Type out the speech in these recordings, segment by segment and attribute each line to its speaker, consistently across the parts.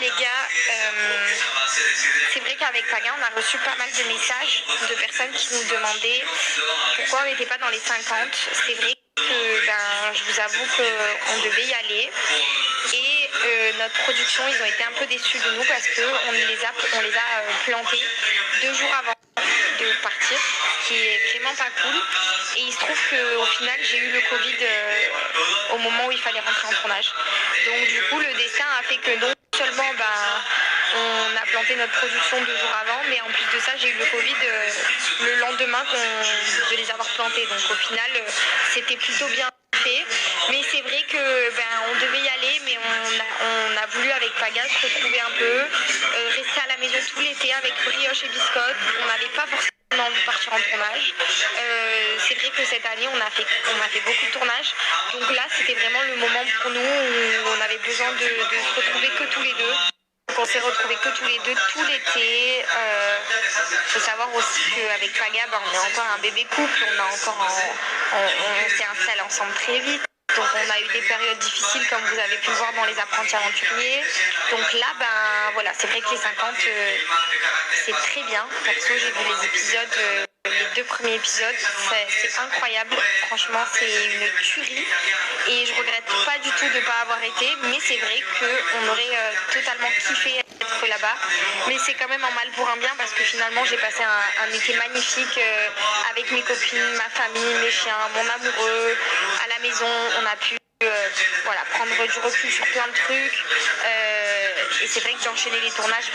Speaker 1: les gars, c'est vrai qu'avec Paga, on a reçu pas mal de messages de personnes qui nous demandaient pourquoi on n'était pas dans les 50. C'est vrai que je vous avoue qu'on devait y aller et notre production, ils ont été un peu déçus de nous parce qu'on les a plantés 2 jours avant de partir, ce qui est vraiment pas cool. Et il se trouve qu'au final, j'ai eu le Covid au moment où il fallait rentrer en tournage. Donc du coup, le destin a fait que non seulement on a planté notre production 2 jours avant, mais en plus de ça, j'ai eu le Covid le lendemain de les avoir plantés. Donc au final, c'était plutôt bien fait. Mais c'est vrai que on devait y aller, mais on a voulu avec Paga se retrouver un peu, rester à la maison tout l'été avec brioche et biscottes. On n'avait pas forcément envie de partir en tournage. C'est vrai que cette année on a fait beaucoup de tournages, donc là c'était vraiment le moment pour nous où on avait besoin de se retrouver que tous les deux. Donc on s'est retrouvés que tous les deux tout l'été. Faut savoir aussi qu'avec Paga, on est encore un bébé couple, on s'est installé ensemble très vite. Donc on a eu des périodes difficiles comme vous avez pu le voir dans les apprentis aventuriers. Donc là, voilà, c'est vrai que les 50, c'est très bien. Perso, j'ai vu les épisodes, les 2 premiers épisodes, c'est incroyable. Franchement, c'est une tuerie. Et je regrette pas du tout de ne pas avoir été, mais c'est vrai qu'on aurait totalement kiffé être là-bas. Mais c'est quand même un mal pour un bien parce que finalement, j'ai passé un été magnifique avec mes copines, ma famille, mes chiens, mon amoureux, à la maison. On a pu prendre du recul sur plein de trucs. Et c'est vrai que d'enchaîner les tournages,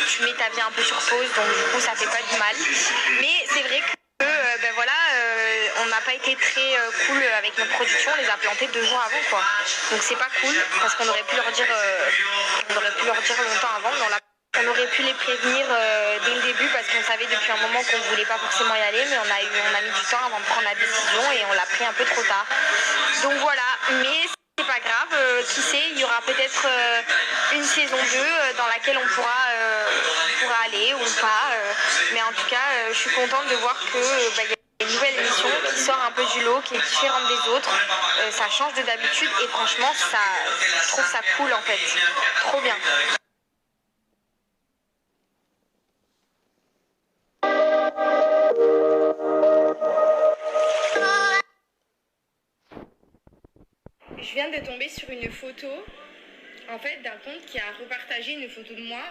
Speaker 1: tu mets ta vie un peu sur pause, donc du coup ça fait pas du mal. Mais c'est vrai que on n'a pas été très cool avec notre production, on les a plantés 2 jours avant quoi. Donc c'est pas cool parce qu'on aurait pu leur dire longtemps avant, mais on aurait pu les prévenir dès le début parce qu'on savait depuis un moment qu'on voulait pas forcément y aller, mais on a mis du temps avant de prendre la décision et on l'a pris un peu trop tard. Donc voilà, mais c'est pas grave, qui sait, il y aura peut-être une saison 2 dans laquelle on pourra aller ou pas. Mais en tout cas, je suis contente de voir que y a une nouvelle émission qui sort un peu du lot, qui est différente des autres. Ça change de d'habitude et franchement, je trouve ça cool en fait. Trop bien. Je viens de tomber sur une photo en fait d'un compte qui a repartagé une photo de moi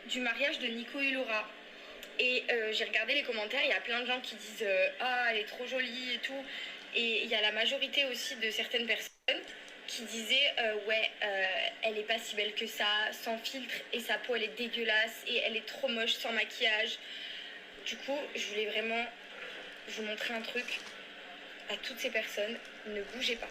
Speaker 1: du mariage de Nico et Laura. Et j'ai regardé les commentaires, il y a plein de gens qui disent ah elle est trop jolie et tout. Et il y a la majorité aussi de certaines personnes qui disaient elle est pas si belle que ça, sans filtre, et sa peau elle est dégueulasse et elle est trop moche sans maquillage. Du coup je voulais vraiment vous montrer un truc à toutes ces personnes, ne bougez pas.